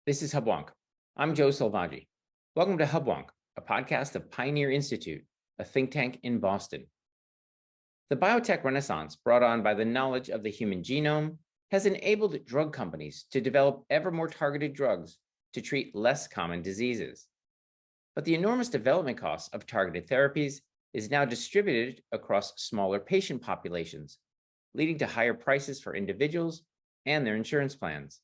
This is Hubwonk. I'm Joe Selvaggi. Welcome to Hubwonk, a podcast of Pioneer Institute, a think tank in Boston. The biotech renaissance brought on by the knowledge of the human genome has enabled drug companies to develop ever more targeted drugs to treat less common diseases. But the enormous development costs of targeted therapies is now distributed across smaller patient populations, leading to higher prices for individuals and their insurance plans.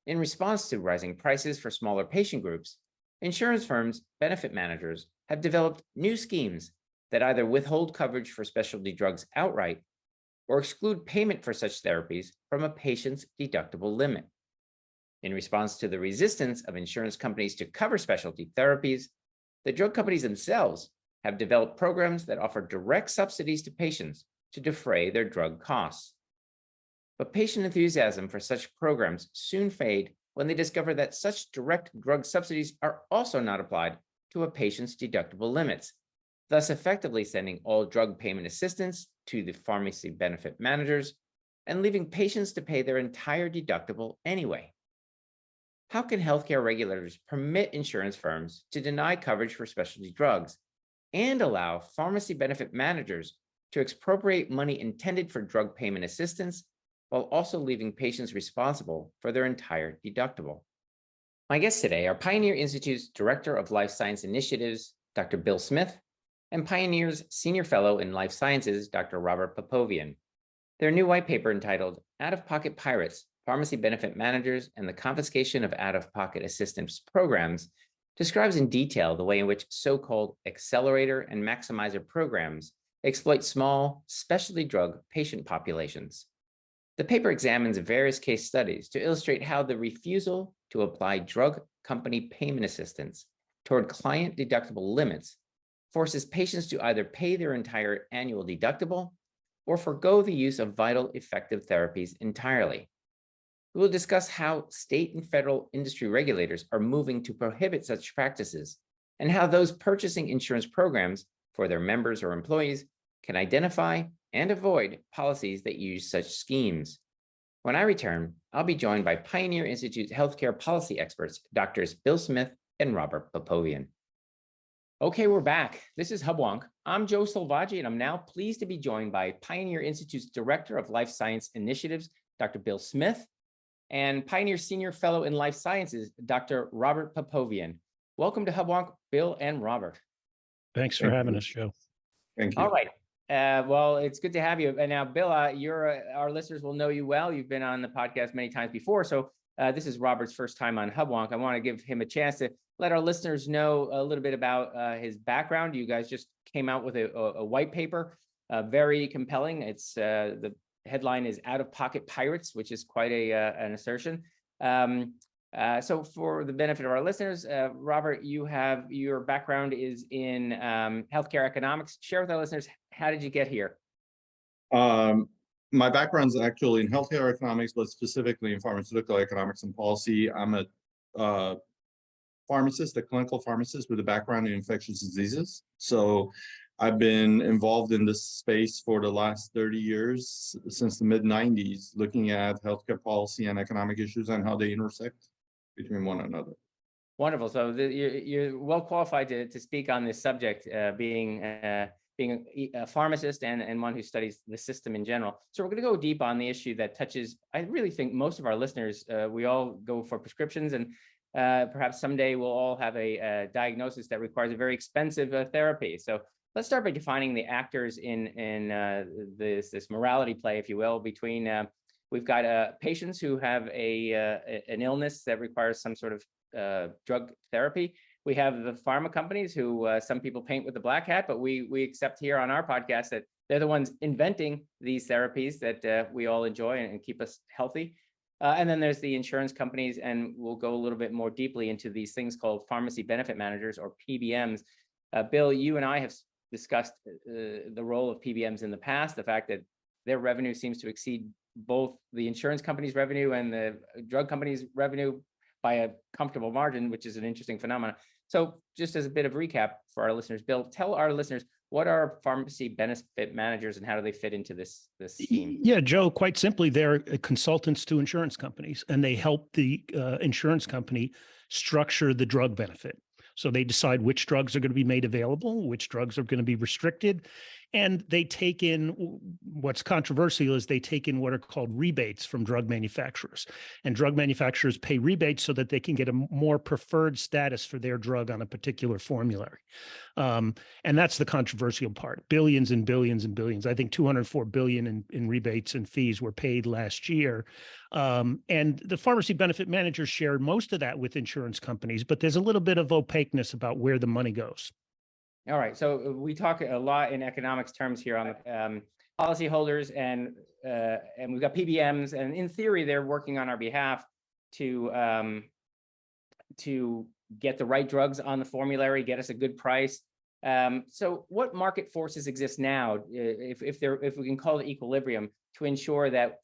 In response to rising prices for smaller patient groups, insurance firms' benefit managers have developed new schemes that either withhold coverage for specialty drugs outright or exclude payment for such therapies from a patient's deductible limit. In response to the resistance of insurance companies to cover specialty therapies, the drug companies themselves have developed programs that offer direct subsidies to patients to defray their drug costs. But patient enthusiasm for such programs soon fade when they discover that such direct drug subsidies are also not applied to a patient's deductible limits, thus effectively sending all drug payment assistance to the pharmacy benefit managers and leaving patients to pay their entire deductible anyway. How can healthcare regulators permit insurance firms to deny coverage for specialty drugs and allow pharmacy benefit managers to expropriate money intended for drug payment assistance while also leaving patients responsible for their entire deductible? My guests today are Pioneer Institute's Director of Life Science Initiatives, Dr. Bill Smith, and Pioneer's Senior Fellow in Life Sciences, Dr. Robert Popovian. Their new white paper entitled Out-of-Pocket Pirates, Pharmacy Benefit Managers and the Confiscation of Out-of-Pocket Assistance Programs describes in detail the way in which so-called accelerator and maximizer programs exploit small, specialty drug patient populations. The paper examines various case studies to illustrate how the refusal to apply drug company payment assistance toward client deductible limits forces patients to either pay their entire annual deductible or forego the use of vital effective therapies entirely. We will discuss how state and federal industry regulators are moving to prohibit such practices and how those purchasing insurance programs for their members or employees can identify and avoid policies that use such schemes. When I return, I'll be joined by Pioneer Institute's healthcare policy experts, Drs. Bill Smith and Robert Popovian. Okay, we're back. This is Hubwonk. I'm Joe Selvaggi, and I'm now pleased to be joined by Pioneer Institute's Director of Life Science Initiatives, Dr. Bill Smith, and Pioneer Senior Fellow in Life Sciences, Dr. Robert Popovian. Welcome to Hubwonk, Bill and Robert. Thanks for having us, Joe. Thank you. All right. Well, it's good to have you. And now, Bill, our listeners will know you well. You've been on the podcast many times before. So this is Robert's first time on Hubwonk. I want to give him a chance to let our listeners know a little bit about his background. You guys just came out with a white paper, very compelling. It's the headline is Out-of-Pocket Pirates, which is quite an assertion. So for the benefit of our listeners, Robert, your background is in healthcare economics. Share with our listeners, how did you get here? My background is actually in healthcare economics, but specifically in pharmaceutical economics and policy. I'm a pharmacist, a clinical pharmacist with a background in infectious diseases. So I've been involved in this space for the last 30 years, since the mid-90s, looking at healthcare policy and economic issues and how they intersect between one another. Wonderful. So you're well qualified to speak on this subject, being a pharmacist and one who studies the system in general. So we're going to go deep on the issue that touches, I really think most of our listeners, we all go for prescriptions, and perhaps someday we'll all have a diagnosis that requires a very expensive therapy. So let's start by defining the actors in this morality play, if you will, between we've got patients who have an illness that requires some sort of drug therapy. We have the pharma companies who some people paint with the black hat, but we accept here on our podcast that they're the ones inventing these therapies that we all enjoy and keep us healthy. And then there's the insurance companies, and we'll go a little bit more deeply into these things called pharmacy benefit managers, or PBMs. Bill, you and I have discussed the role of PBMs in the past, the fact that their revenue seems to exceed both the insurance company's revenue and the drug company's revenue by a comfortable margin, which is an interesting phenomenon. So just as a bit of recap for our listeners, Bill, tell our listeners, What are pharmacy benefit managers and how do they fit into this scheme? Yeah, Joe, quite simply, they're consultants to insurance companies, and they help the insurance company structure the drug benefit. So they decide which drugs are going to be made available, which drugs are going to be restricted. And they take in what's controversial is they take in what are called rebates from drug manufacturers. And drug manufacturers pay rebates so that they can get a more preferred status for their drug on a particular formulary. And that's the controversial part. Billions and billions and billions. I think 204 billion in rebates and fees were paid last year. And the pharmacy benefit managers share most of that with insurance companies, but there's a little bit of opaqueness about where the money goes. All right. So we talk a lot in economics terms here on the policyholders, and we've got PBMs, and in theory, they're working on our behalf to get the right drugs on the formulary, get us a good price. So what market forces exist now, if we can call it equilibrium, to ensure that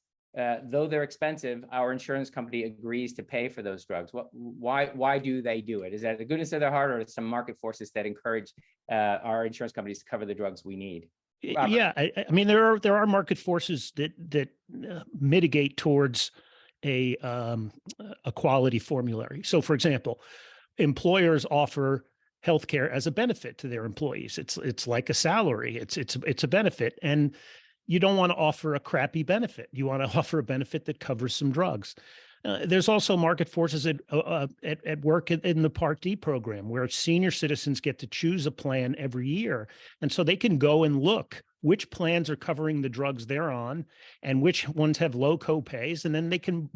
though they're expensive, our insurance company agrees to pay for those drugs? Why do they do it? Is that the goodness of their heart, or some market forces that encourage our insurance companies to cover the drugs we need? Robert. Yeah, I mean, there are market forces that mitigate towards a quality formulary. So, for example, employers offer healthcare as a benefit to their employees. It's like a salary. It's a benefit, and you don't want to offer a crappy benefit. You want to offer a benefit that covers some drugs. There's also market forces at work in the Part D program, where senior citizens get to choose a plan every year. And so they can go and look which plans are covering the drugs they're on and which ones have low copays, and then they can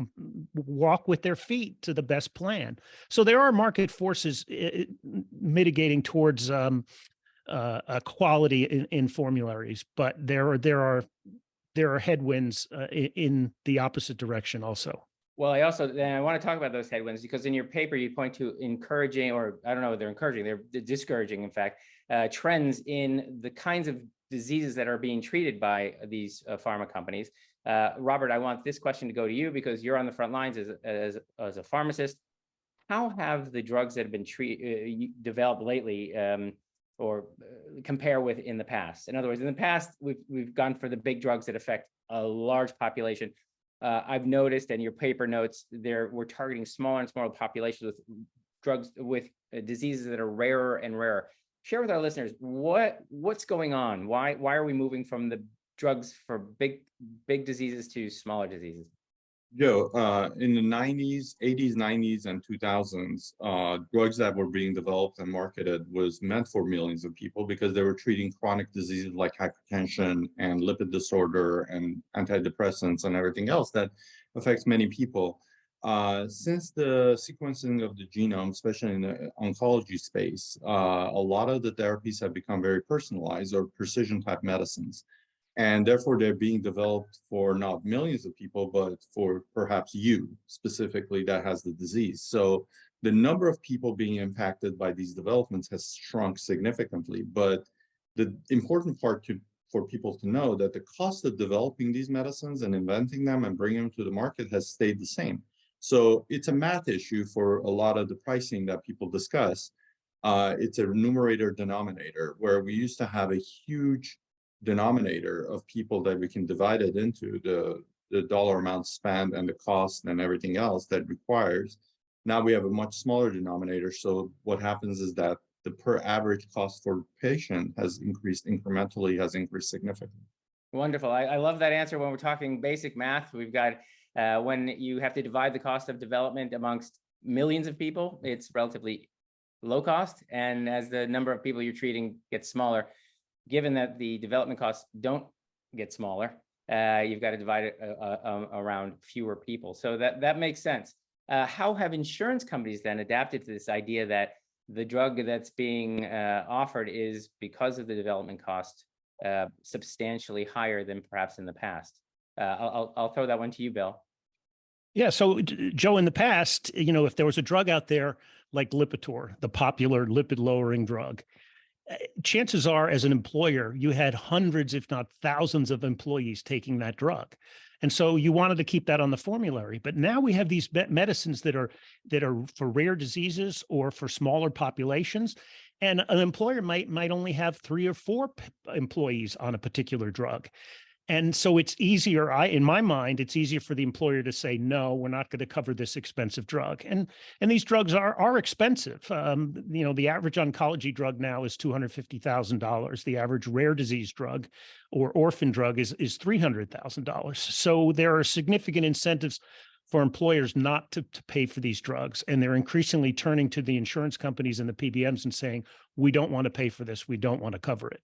walk with their feet to the best plan. So there are market forces mitigating towards quality in formularies, but there are headwinds in the opposite direction also. Well, I want to talk about those headwinds, because in your paper you point to encouraging, or I don't know, they're encouraging, they're discouraging, in fact, trends in the kinds of diseases that are being treated by these pharma companies. Robert, I want this question to go to you, because you're on the front lines as a pharmacist. How have the drugs that have been developed lately or compare with in the past? In other words, in the past, we've gone for the big drugs that affect a large population. I've noticed, and your paper notes, we're targeting smaller and smaller populations with drugs with diseases that are rarer and rarer. Share with our listeners what's going on. Why are we moving from the drugs for big diseases to smaller diseases? Joe, in the 90s, 80s, 90s, and 2000s, drugs that were being developed and marketed was meant for millions of people because they were treating chronic diseases like hypertension and lipid disorder and antidepressants and everything else that affects many people. Since the sequencing of the genome, especially in the oncology space, a lot of the therapies have become very personalized or precision type medicines. And therefore, they're being developed for not millions of people, but for perhaps you specifically that has the disease. So the number of people being impacted by these developments has shrunk significantly. But the important part for people to know that the cost of developing these medicines and inventing them and bringing them to the market has stayed the same. So it's a math issue for a lot of the pricing that people discuss. It's a numerator denominator, where we used to have a huge denominator of people that we can divide it into, the dollar amount spent and the cost and everything else that requires. Now we have a much smaller denominator. So what happens is that the per average cost for patient has increased incrementally, has increased significantly. Wonderful. I love that answer. When we're talking basic math, we've got when you have to divide the cost of development amongst millions of people, it's relatively low cost. And as the number of people you're treating gets smaller, given that the development costs don't get smaller, you've got to divide it around fewer people. So that makes sense. How have insurance companies then adapted to this idea that the drug that's being offered is, because of the development cost, substantially higher than perhaps in the past? I'll throw that one to you, Bill. Yeah. So, Joe, in the past, if there was a drug out there like Lipitor, the popular lipid-lowering drug, chances are, as an employer, you had hundreds, if not thousands, of employees taking that drug. And so you wanted to keep that on the formulary. But now we have these medicines that are for rare diseases or for smaller populations. And an employer might only have 3 or 4 employees on a particular drug. And so it's easier, in my mind, it's easier for the employer to say, no, we're not going to cover this expensive drug. And these drugs are expensive. The average oncology drug now is $250,000. The average rare disease drug or orphan drug is $300,000. So there are significant incentives for employers not to pay for these drugs. And they're increasingly turning to the insurance companies and the PBMs and saying, we don't want to pay for this. We don't want to cover it.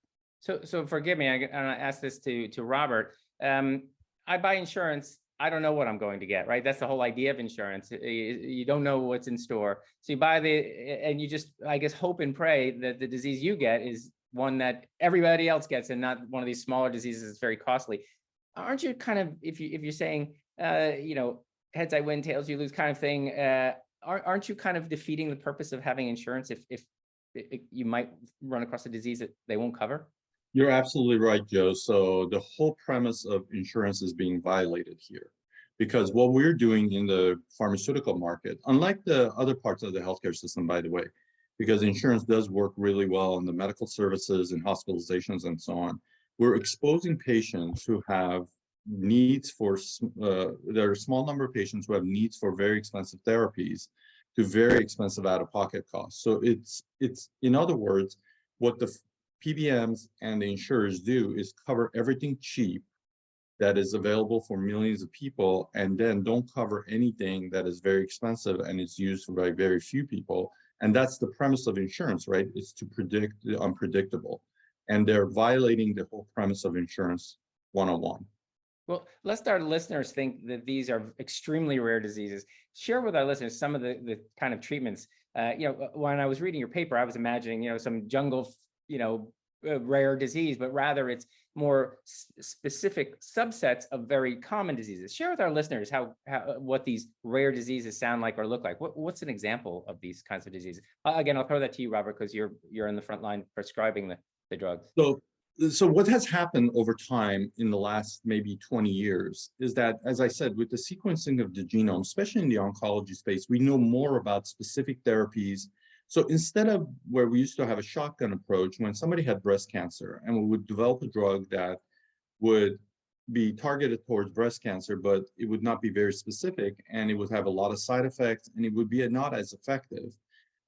So forgive me, I asked this to Robert. I buy insurance. I don't know what I'm going to get, right? That's the whole idea of insurance. You don't know what's in store. So you buy and you just, I guess, hope and pray that the disease you get is one that everybody else gets and not one of these smaller diseases that's very costly. Aren't you kind of, if you're saying, heads I win, tails you lose kind of thing, aren't you kind of defeating the purpose of having insurance if you might run across a disease that they won't cover? You're absolutely right, Joe. So the whole premise of insurance is being violated here, because what we're doing in the pharmaceutical market, unlike the other parts of the healthcare system, by the way, because insurance does work really well in the medical services and hospitalizations and so on, we're exposing patients who have needs for, there are a small number of patients who have needs for very expensive therapies to very expensive out-of-pocket costs. So it's in other words, what the PBMs and the insurers do is cover everything cheap that is available for millions of people, and then don't cover anything that is very expensive and is used by very few people. And that's the premise of insurance, right? It's to predict the unpredictable. And they're violating the whole premise of insurance 101. Well, lest our listeners think that these are extremely rare diseases, share with our listeners some of the kind of treatments. When I was reading your paper, I was imagining, some jungle, rare disease, but rather it's more specific subsets of very common diseases. Share with our listeners what these rare diseases sound like or look like. What's an example of these kinds of diseases? Again, I'll throw that to you, Robert, because you're in the front line prescribing the drugs. So what has happened over time in the last maybe 20 years is that, as I said, with the sequencing of the genome, especially in the oncology space, we know more about specific therapies. So instead of where we used to have a shotgun approach, when somebody had breast cancer and we would develop a drug that would be targeted towards breast cancer, but it would not be very specific and it would have a lot of side effects and it would be not as effective.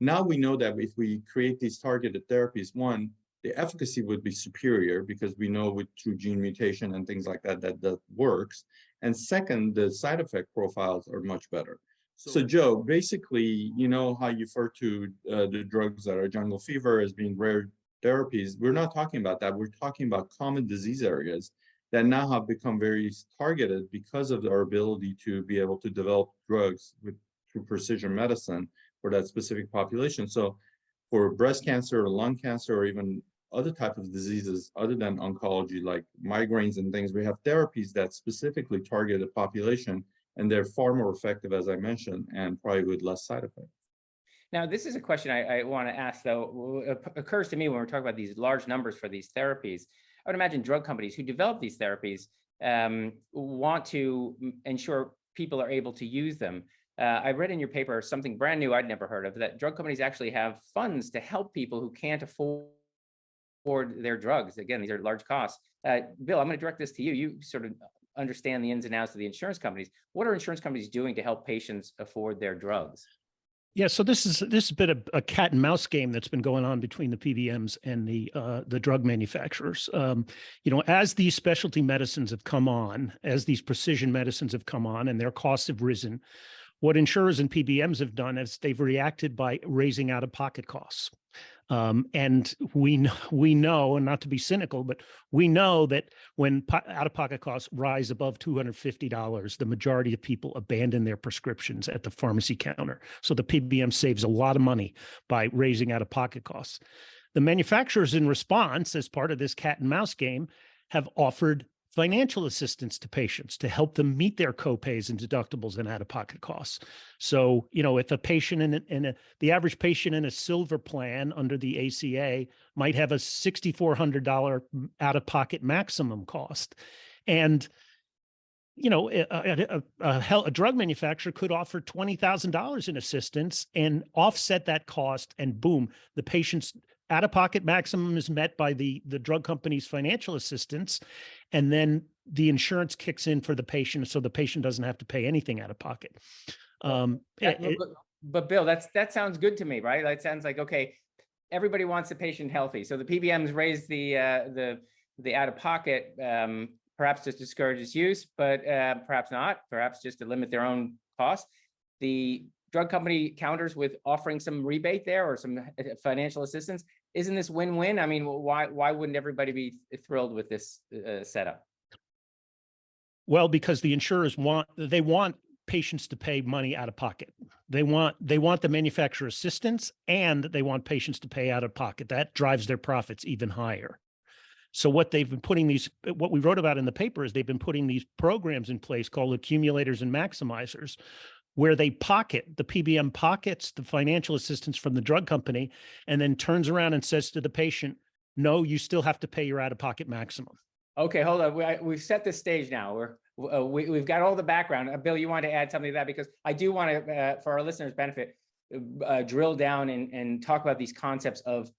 Now we know that if we create these targeted therapies, one, the efficacy would be superior because we know through gene mutation and things like that works. And second, the side effect profiles are much better. So Joe, basically, how you refer to the drugs that are jungle fever as being rare therapies, we're not talking about that. We're talking about common disease areas that now have become very targeted because of our ability to be able to develop drugs through precision medicine for that specific population. So for breast cancer or lung cancer or even other types of diseases other than oncology, like migraines and things, we have therapies that specifically target a population, and they're far more effective, as I mentioned, and probably with less side effects. Now, this is a question I want to ask, though. It occurs to me when we're talking about these large numbers for these therapies. I would imagine drug companies who develop these therapies want to ensure people are able to use them. I read in your paper something brand new I'd never heard of, that drug companies actually have funds to help people who can't afford their drugs. Again, these are large costs. Bill, I'm going to direct this to you. You sort of understand the ins and outs of the insurance companies. What are insurance companies doing to help patients afford their drugs? Yeah, so this has been a cat and mouse game that's been going on between the PBMs and the drug manufacturers. As these specialty medicines have come on, as these precision medicines have come on, and their costs have risen, what insurers and PBMs have done is they've reacted by raising out-of-pocket costs. And we know, and not to be cynical, but we know that when out-of-pocket costs rise above $250, the majority of people abandon their prescriptions at the pharmacy counter. So the PBM saves a lot of money by raising out-of-pocket costs. The manufacturers, in response, as part of this cat and mouse game, have offered financial assistance to patients to help them meet their copays and deductibles and out-of-pocket costs. So, if a patient the average patient in a silver plan under the ACA might have a $6,400 out-of-pocket maximum cost, and a drug manufacturer could offer $20,000 in assistance and offset that cost, and boom, the patient's out-of-pocket maximum is met by the drug company's financial assistance, and then the insurance kicks in for the patient, so the patient doesn't have to pay anything out of pocket. But Bill, that sounds good to me, right? That sounds like, okay, everybody wants the patient healthy. So the PBMs raise the out-of-pocket, perhaps just discourages use, but perhaps not, perhaps just to limit their own costs. The drug company counters with offering some rebate there or some financial assistance. Isn't this win-win? I mean, why wouldn't everybody be thrilled with this setup? Well, because the insurers want patients to pay money out of pocket. They want the manufacturer assistance, and they want patients to pay out of pocket. That drives their profits even higher. So what they've been putting what we wrote about in the paper is they've been putting these programs in place called accumulators and maximizers, where the PBM pockets the financial assistance from the drug company and then turns around and says to the patient, no, you still have to pay your out-of-pocket maximum. Okay, hold on. We've set the stage now. We've got all the background. Bill, you want to add something to that? Because I do want to, for our listeners' benefit, drill down and talk about these concepts of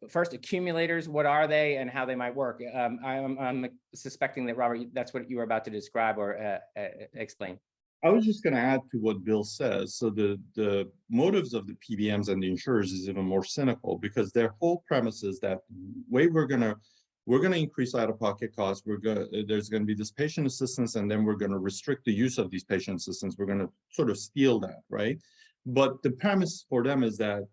first accumulators. What are they and how they might work? I'm suspecting that, Robert, that's what you were about to describe or explain. I was just going to add to what Bill says. So the motives of the PBMs and the insurers is even more cynical, because their whole premise is that way we're going to increase out-of-pocket costs. There's going to be this patient assistance, and then we're going to restrict the use of these patient assistance. We're going to sort of steal that, right? But the premise for them is that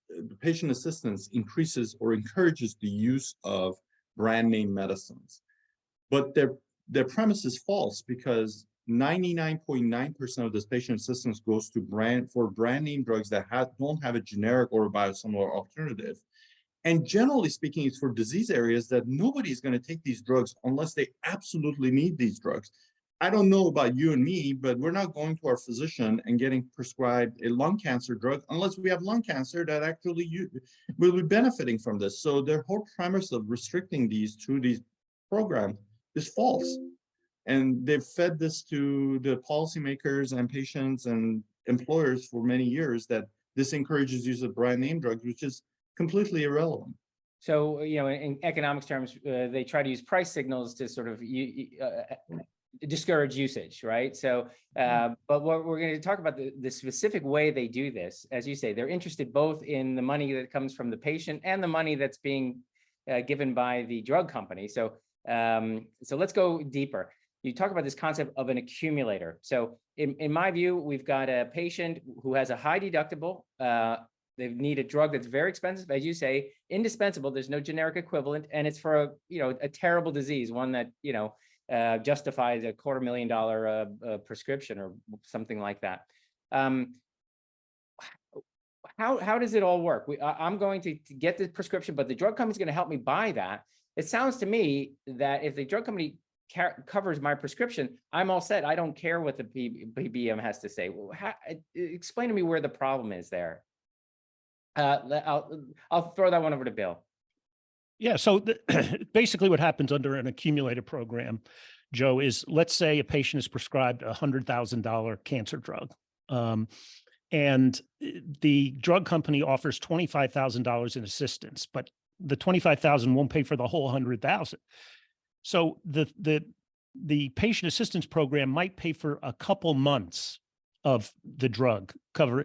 the patient assistance increases or encourages the use of brand name medicines. But their premise is false, because 99.9% of this patient assistance goes to brand name drugs that don't have a generic or a biosimilar alternative. And generally speaking, it's for disease areas that nobody's going to take these drugs unless they absolutely need these drugs. I don't know about you and me, but we're not going to our physician and getting prescribed a lung cancer drug unless we have lung cancer that actually will be benefiting from this. So their whole premise of restricting these through these programs is false. And they've fed this to the policymakers and patients and employers for many years, that this encourages use of brand name drugs, which is completely irrelevant. So, in economics terms, they try to use price signals to sort of discourage usage, right? So, but what we're going to talk about the specific way they do this, as you say, they're interested both in the money that comes from the patient and the money that's being given by the drug company. So, so let's go deeper. You talk about this concept of an accumulator. So in my view, we've got a patient who has a high deductible. They need a drug that's very expensive, as you say, indispensable. There's no generic equivalent, and it's for a terrible disease, one that justifies a $250,000 prescription or something like that. How does it all work? I'm going to get the prescription, but the drug company's going to help me buy that. It sounds to me that if the drug company covers my prescription, I'm all set. I don't care what the PBM has to say. Explain to me where the problem is there. I'll throw that one over to Bill. Yeah. So basically what happens under an accumulator program, Joe, is let's say a patient is prescribed a $100,000 cancer drug. And the drug company offers $25,000 in assistance, but the $25,000 won't pay for the whole $100,000. So the patient assistance program might pay for a couple months of the drug cover.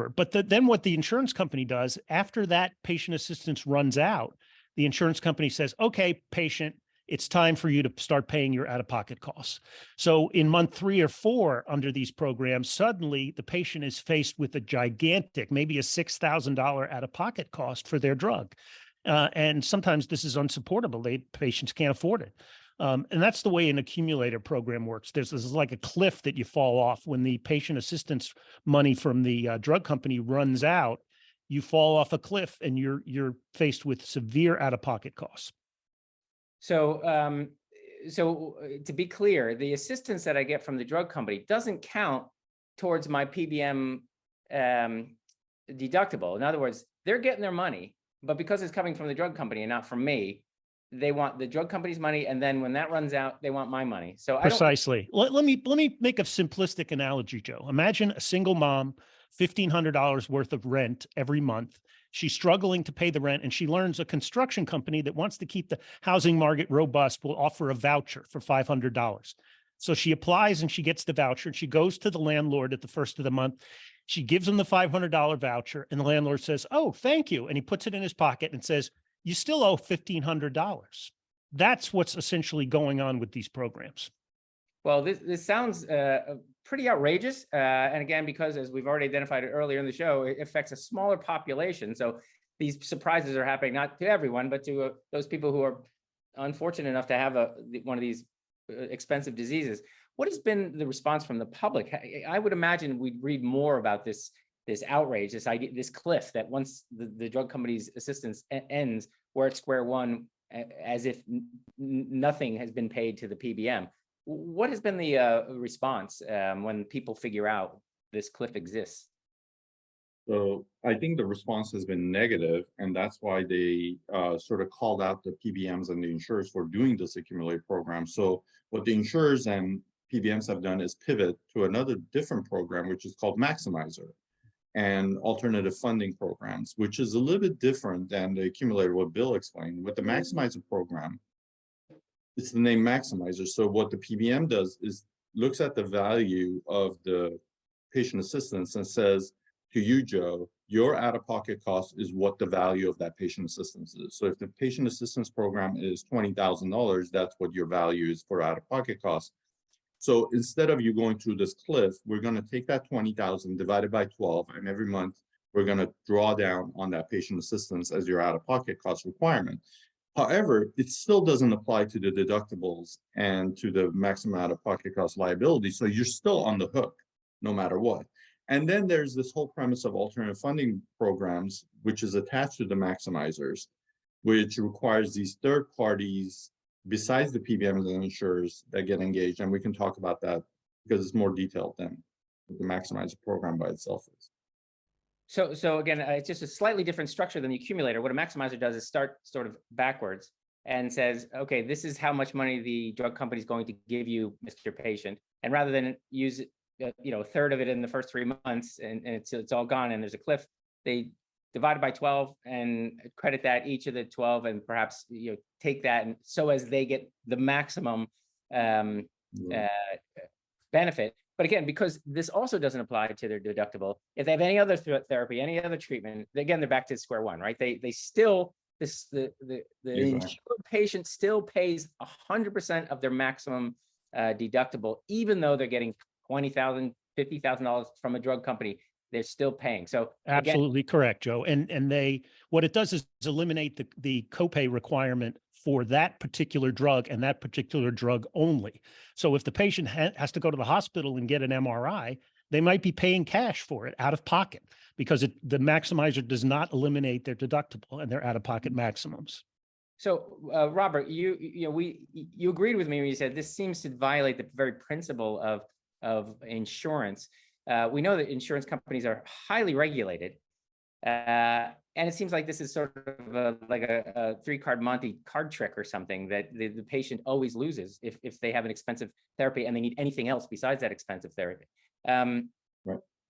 But then what the insurance company does after that patient assistance runs out, the insurance company says, okay, patient, it's time for you to start paying your out-of-pocket costs. So in month 3 or 4 under these programs, suddenly the patient is faced with a gigantic, maybe a $6,000 out-of-pocket cost for their drug. And sometimes this is unsupportable. Patients can't afford it. And that's the way an accumulator program works. There's like a cliff that you fall off when the patient assistance money from the drug company runs out. You fall off a cliff and you're faced with severe out-of-pocket costs. So, so to be clear, the assistance that I get from the drug company doesn't count towards my PBM deductible. In other words, they're getting their money, but because it's coming from the drug company and not from me, they want the drug company's money, and then when that runs out, they want my money. So precisely. Let me make a simplistic analogy, Joe. Imagine a single mom $1,500 worth of rent every month. She's struggling to pay the rent, and she learns a construction company that wants to keep the housing market robust will offer a voucher for $500. So she applies and she gets the voucher, and she goes to the landlord at the first of the month. She gives him the $500 voucher, and the landlord says, "Oh, thank you." And he puts it in his pocket and says, "You still owe $1,500. That's what's essentially going on with these programs. Well, this sounds pretty outrageous. And again, because as we've already identified earlier in the show, it affects a smaller population. So these surprises are happening not to everyone, but to those people who are unfortunate enough to have one of these expensive diseases. What has been the response from the public? I would imagine we'd read more about this outrage, this idea, this cliff that once the drug company's assistance ends, we're at square one, as if nothing has been paid to the PBM. What has been the response when people figure out this cliff exists? So I think the response has been negative, and that's why they sort of called out the PBMs and the insurers for doing this accumulate program. So what the insurers and PBMs have done is pivot to another different program, which is called Maximizer and alternative funding programs, which is a little bit different than the accumulator, what Bill explained. With the Maximizer program, it's the name Maximizer. So what the PBM does is looks at the value of the patient assistance and says to you, Joe, your out-of-pocket cost is what the value of that patient assistance is. So if the patient assistance program is $20,000, that's what your value is for out-of-pocket costs. So instead of you going through this cliff, we're going to take that 20,000 divided by 12, and every month we're going to draw down on that patient assistance as your out-of-pocket cost requirement. However, it still doesn't apply to the deductibles and to the maximum out-of-pocket cost liability. So you're still on the hook no matter what. And then there's this whole premise of alternative funding programs, which is attached to the maximizers, which requires these third parties besides the PBMs and insurers that get engaged. And we can talk about that because it's more detailed than the maximizer program by itself is. So again, it's just a slightly different structure than the accumulator. What a maximizer does is start sort of backwards and says, okay, this is how much money the drug company is going to give you, Mr. Patient. And rather than use a third of it in the first 3 months and it's all gone and there's a cliff, they divide it by 12 and credit that each of the 12 and perhaps take that, and so as they get the maximum benefit. But again, because this also doesn't apply to their deductible, if they have any other therapy, any other treatment, again, they're back to square one, right? They still, the insured patient still pays 100% of their maximum deductible, even though they're getting $20,000, $50,000 from a drug company. They're still paying. So absolutely correct, Joe. And they, what it does is eliminate the copay requirement for that particular drug and that particular drug only. So if the patient has to go to the hospital and get an MRI, they might be paying cash for it out of pocket because the maximizer does not eliminate their deductible and their out-of-pocket maximums. So Robert, you agreed with me when you said this seems to violate the very principle of insurance. We know that insurance companies are highly regulated, and it seems like this is sort of like a three-card Monte card trick or something that the patient always loses if they have an expensive therapy and they need anything else besides that expensive therapy. Right.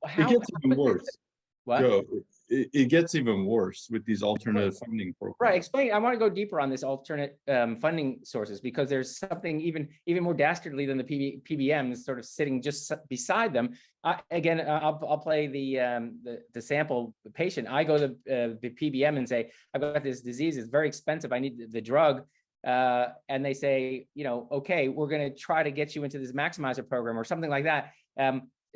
It gets even worse. What? Joe, it gets even worse with these alternative funding programs. Right. Explain. I want to go deeper on this alternate funding sources, because there's something even more dastardly than the PBMs sort of sitting just beside them. Again, I'll play the sample patient. I go to the PBM and say, I've got this disease. It's very expensive. I need the drug. And they say, okay, we're going to try to get you into this maximizer program or something like that.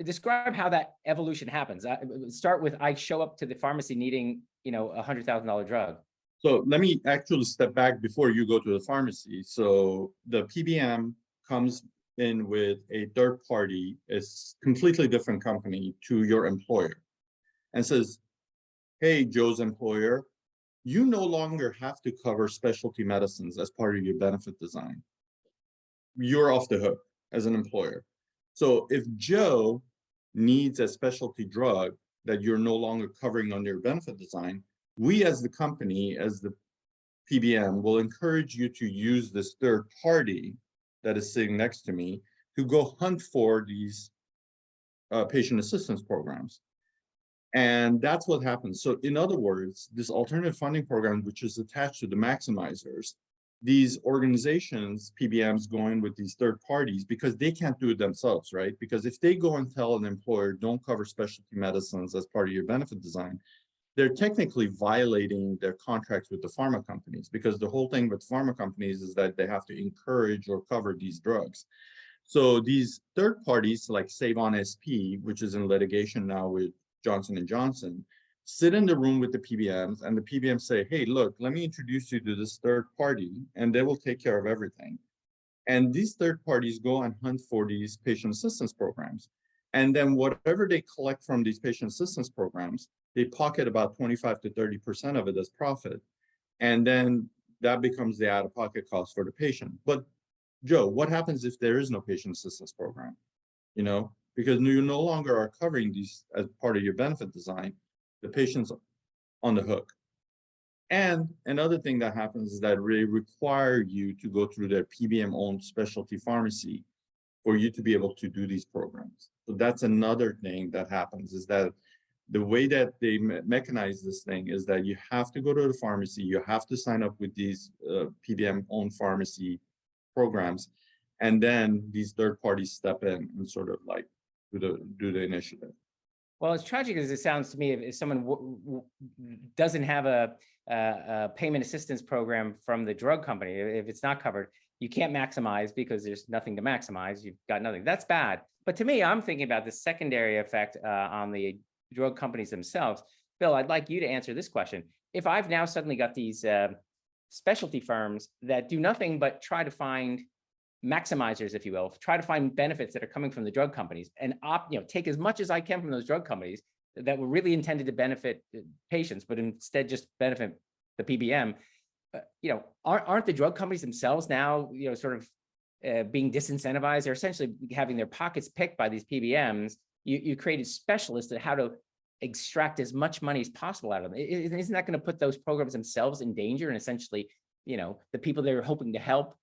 Describe how that evolution happens. Start with, I show up to the pharmacy needing, $100,000 drug. So let me actually step back before you go to the pharmacy. So the PBM comes in with a third party, a completely different company to your employer and says, hey, Joe's employer, you no longer have to cover specialty medicines as part of your benefit design. You're off the hook as an employer. So if Joe needs a specialty drug that you're no longer covering under your benefit design, we as the company, as the PBM, will encourage you to use this third party that is sitting next to me to go hunt for these patient assistance programs. And that's what happens. So in other words, this alternative funding program, which is attached to the maximizers, these organizations, PBMs, go in with these third parties because they can't do it themselves, right? Because if they go and tell an employer, don't cover specialty medicines as part of your benefit design, they're technically violating their contracts with the pharma companies, because the whole thing with pharma companies is that they have to encourage or cover these drugs. So these third parties like Save on SP, which is in litigation now with Johnson & Johnson, sit in the room with the PBMs, and the PBMs say, hey, look, let me introduce you to this third party, and they will take care of everything. And these third parties go and hunt for these patient assistance programs. And then whatever they collect from these patient assistance programs, they pocket about 25 to 30% of it as profit. And then that becomes the out-of-pocket cost for the patient. But Joe, what happens if there is no patient assistance program? You know, because you no longer are covering these as part of your benefit design, the patient's on the hook. And another thing that happens is that they require you to go through their PBM-owned specialty pharmacy for you to be able to do these programs. So that's another thing that happens, is that the way that they mechanize this thing is that you have to go to the pharmacy, you have to sign up with these PBM-owned pharmacy programs, and then these third parties step in and sort of like do the initiative. Well, as tragic as it sounds to me, if someone doesn't have a payment assistance program from the drug company, if it's not covered, you can't maximize because there's nothing to maximize. You've got nothing. That's bad. But to me, I'm thinking about the secondary effect on the drug companies themselves. Bill, I'd like you to answer this question. If I've now suddenly got these specialty firms that do nothing but try to find maximizers, if you will, try to find benefits that are coming from the drug companies and take as much as I can from those drug companies that were really intended to benefit patients, but instead just benefit the PBM. Aren't the drug companies themselves now, sort of being disincentivized? They're essentially having their pockets picked by these PBMs. You created specialists at how to extract as much money as possible out of them. Isn't that going to put those programs themselves in danger? And essentially, the people they're hoping to help,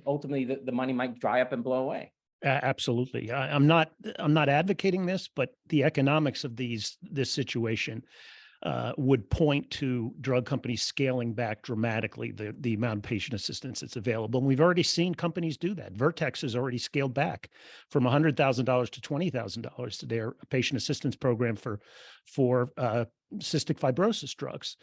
ultimately the money might dry up and blow away. Absolutely. I'm not advocating this, but the economics of this situation would point to drug companies scaling back dramatically the amount of patient assistance that's available. And we've already seen companies do that. Vertex has already scaled back from $100,000 to $20,000 to their patient assistance program for cystic fibrosis drugs.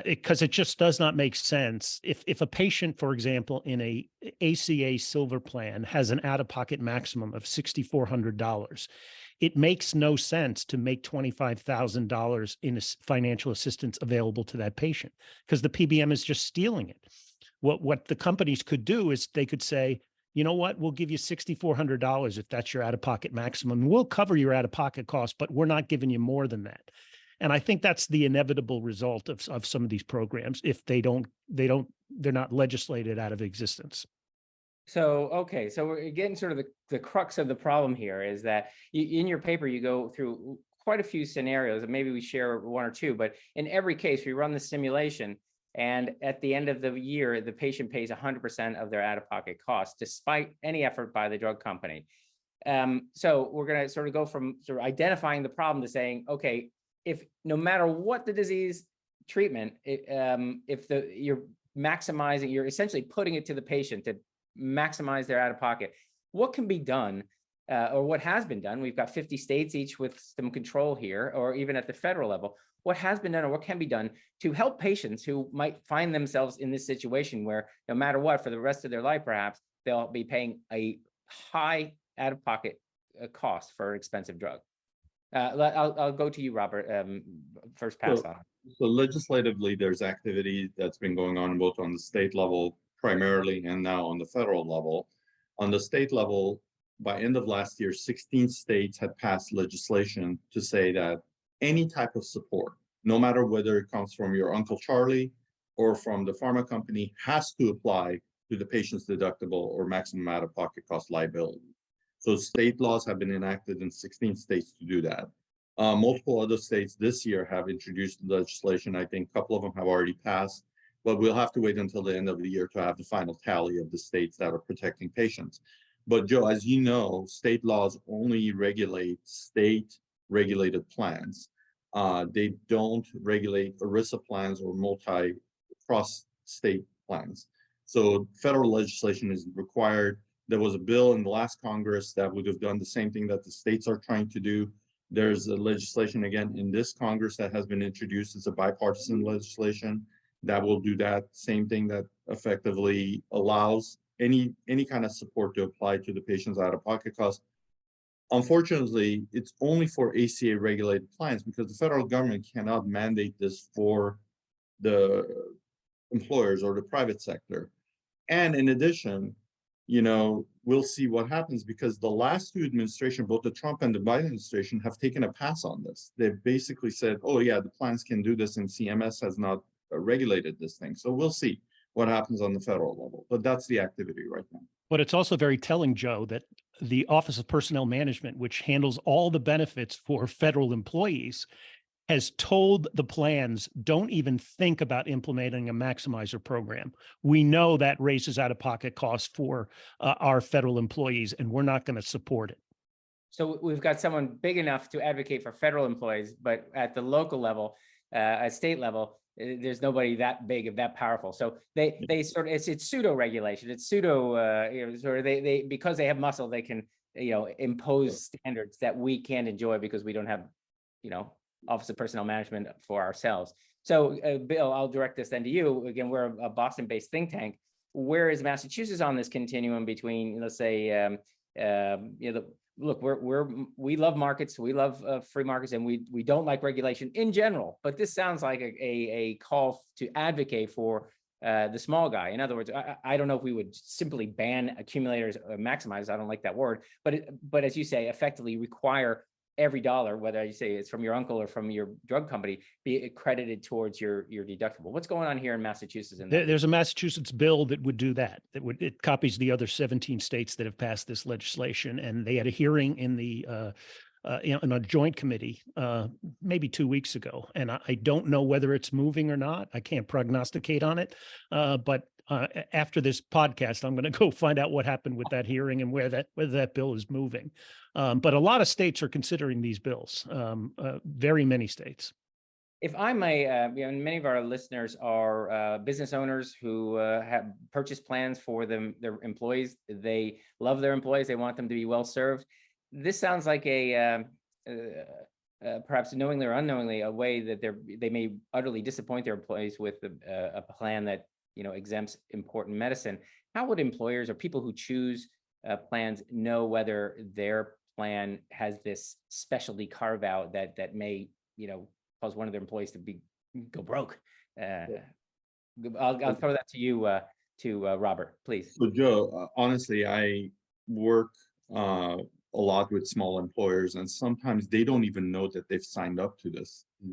Because it just does not make sense. If a patient, for example, in a ACA Silver plan has an out-of-pocket maximum of $6,400, it makes no sense to make $25,000 in financial assistance available to that patient, because the PBM is just stealing it. What the companies could do is they could say, you know what, we'll give you $6,400 if that's your out-of-pocket maximum. We'll cover your out-of-pocket costs, but we're not giving you more than that. And I think that's the inevitable result of some of these programs if they're not legislated out of existence. So, okay, so we're getting sort of the crux of the problem here is that in your paper, you go through quite a few scenarios, and maybe we share one or two, but in every case, we run the simulation, and at the end of the year, the patient pays 100% of their out-of-pocket costs, despite any effort by the drug company. So we're going to sort of go from sort of identifying the problem to saying, okay, if no matter what the disease treatment, you're maximizing, you're essentially putting it to the patient to maximize their out-of-pocket, what can be done or what has been done? We've got 50 states, each with some control here, or even at the federal level. What has been done or what can be done to help patients who might find themselves in this situation where no matter what, for the rest of their life, perhaps they'll be paying a high out-of-pocket cost for an expensive drug? I'll go to you, Robert, first pass on. So legislatively, there's activity that's been going on both on the state level primarily and now on the federal level. On the state level, by end of last year, 16 states had passed legislation to say that any type of support, no matter whether it comes from your Uncle Charlie or from the pharma company, has to apply to the patient's deductible or maximum out-of-pocket cost liability. So state laws have been enacted in 16 states to do that. Multiple other states this year have introduced legislation. I think a couple of them have already passed, but we'll have to wait until the end of the year to have the final tally of the states that are protecting patients. But Joe, as you know, state laws only regulate state-regulated plans. They don't regulate ERISA plans or cross-state plans. So federal legislation is required. There was a bill in the last Congress that would have done the same thing that the states are trying to do. There's a legislation again in this Congress that has been introduced. It's a bipartisan legislation that will do that same thing, that effectively allows any kind of support to apply to the patient's out-of-pocket costs. Unfortunately, it's only for ACA regulated plans because the federal government cannot mandate this for the employers or the private sector. And in addition, we'll see what happens because the last two administrations, both the Trump and the Biden administration, have taken a pass on this. They've basically said, oh yeah, the plans can do this and CMS has not regulated this thing. So we'll see what happens on the federal level, but that's the activity right now. But it's also very telling, Joe, that the Office of Personnel Management, which handles all the benefits for federal employees, has told the plans, don't even think about implementing a maximizer program. We know that raises out-of-pocket costs for our federal employees, and we're not going to support it. So we've got someone big enough to advocate for federal employees, but at the local level, at state level, there's nobody that big, that powerful. So they sort of, it's pseudo regulation. It's pseudo, sort of they because they have muscle, they can, impose standards that we can't enjoy because we don't have, Office of Personnel Management for ourselves. So Bill, I'll direct this then to you. Again, we're a Boston-based think tank. Where is Massachusetts on this continuum between, let's say, look, we love markets, we love free markets, and we don't like regulation in general. But this sounds like a call to advocate for the small guy. In other words, I don't know if we would simply ban accumulators or maximize. I don't like that word, but as you say, effectively require every dollar, whether you say it's from your uncle or from your drug company, be credited towards your deductible. What's going on here in Massachusetts? There's a Massachusetts bill that would do that. It copies the other 17 states that have passed this legislation, and they had a hearing in in a joint committee maybe 2 weeks ago. And I don't know whether it's moving or not. I can't prognosticate on it, but after this podcast, I'm going to go find out what happened with that hearing and whether that bill is moving. But a lot of states are considering these bills, very many states. If I may, many of our listeners are business owners who have purchased plans for their employees. They love their employees. They want them to be well served. This sounds like perhaps knowingly or unknowingly, a way that they may utterly disappoint their employees with a plan that exempts important medicine. How would employers or people who choose plans know whether their plan has this specialty carve out that may cause one of their employees to go broke? I'll throw that to you, Robert, please. So Joe, honestly, I work a lot with small employers, and sometimes they don't even know that they've signed up to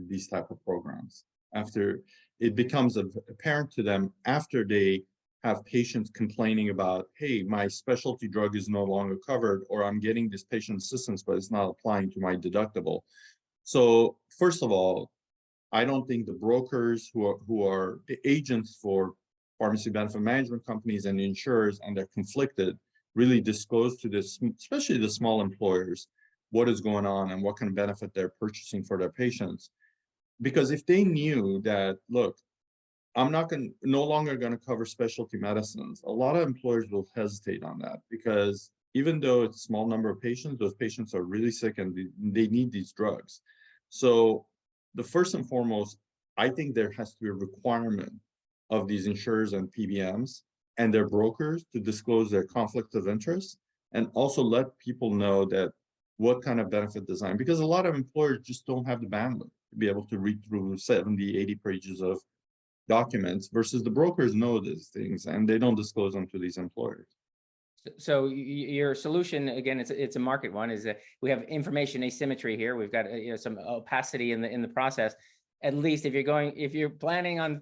these type of programs. After it becomes apparent to them after they have patients complaining about, hey, my specialty drug is no longer covered, or I'm getting this patient assistance, but it's not applying to my deductible. So first of all, I don't think the brokers who are the agents for pharmacy benefit management companies and the insurers, and they're conflicted, really disclose to this, especially the small employers, what is going on and what kind of benefit they're purchasing for their patients. Because if they knew that, look, I'm no longer going to cover specialty medicines, a lot of employers will hesitate on that, because even though it's a small number of patients, those patients are really sick and they need these drugs. So the first and foremost, I think there has to be a requirement of these insurers and PBMs and their brokers to disclose their conflict of interest, and also let people know that what kind of benefit design, because a lot of employers just don't have the bandwidth to be able to read through 70, 80 pages of documents, versus the brokers know these things and they don't disclose them to these employers. So your solution, again, it's a market one, is that we have information asymmetry here. We've got some opacity in the process. At least if you're planning on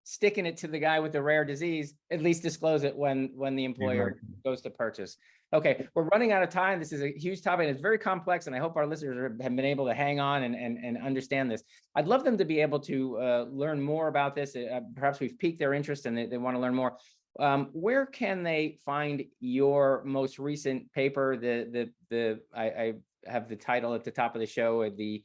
sticking it to the guy with the rare disease, at least disclose it when the employer goes to purchase. Okay, we're running out of time. This is a huge topic, and it's very complex, and I hope our listeners have been able to hang on and understand this. I'd love them to be able to learn more about this. Perhaps we've piqued their interest and they want to learn more. Where can they find your most recent paper? I have the title at the top of the show, the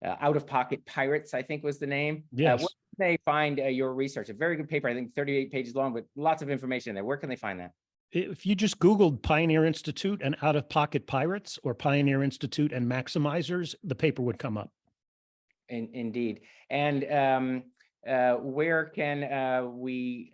Out-of-Pocket Pirates, I think was the name. Yes. Where can they find your research? A very good paper, I think 38 pages long, but lots of information there. Where can they find that? If you just Googled Pioneer Institute and Out-of-Pocket Pirates or Pioneer Institute and Maximizers, the paper would come up. Indeed. And where can we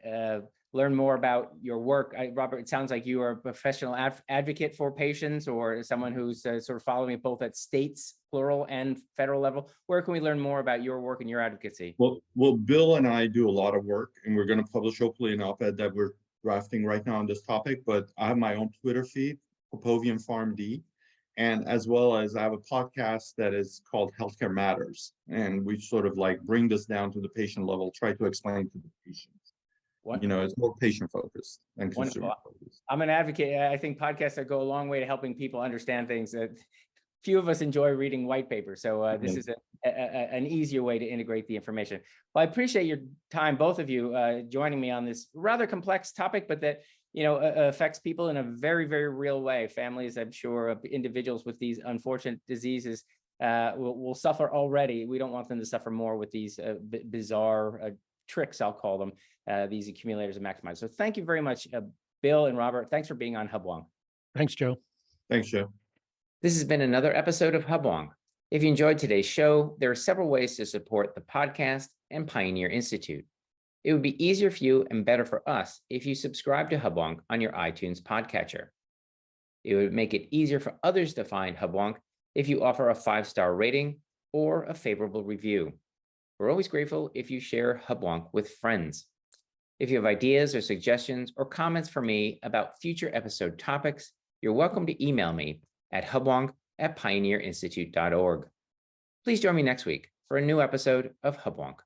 learn more about your work? Robert, it sounds like you are a professional advocate for patients, or someone who's sort of following it both at states, plural, and federal level. Where can we learn more about your work and your advocacy? Well, Bill and I do a lot of work, and we're going to publish hopefully an op-ed that we're drafting right now on this topic, but I have my own Twitter feed, Popovian PharmD, and as well as I have a podcast that is called Healthcare Matters, and we sort of like bring this down to the patient level, try to explain to the patients. You know, it's more patient focused than consumer focused. I'm an advocate. I think podcasts that go a long way to helping people understand things that few of us enjoy reading white papers. So this is an easier way to integrate the information. Well, I appreciate your time, both of you, joining me on this rather complex topic, but that, you know, affects people in a very, very real way. Families, I'm sure, of individuals with these unfortunate diseases will suffer already. We don't want them to suffer more with these bizarre tricks, I'll call them, these accumulators and maximizers. So thank you very much, Bill and Robert. Thanks for being on Hubwonk. Thanks, Joe. Thanks, Joe. This has been another episode of Hubwonk. If you enjoyed today's show, there are several ways to support the podcast and Pioneer Institute. It would be easier for you and better for us if you subscribe to Hubwonk on your iTunes podcatcher. It would make it easier for others to find Hubwonk if you offer a 5-star rating or a favorable review. We're always grateful if you share Hubwonk with friends. If you have ideas or suggestions or comments for me about future episode topics, you're welcome to email me at hubwonk@pioneerinstitute.org. Please join me next week for a new episode of Hubwonk.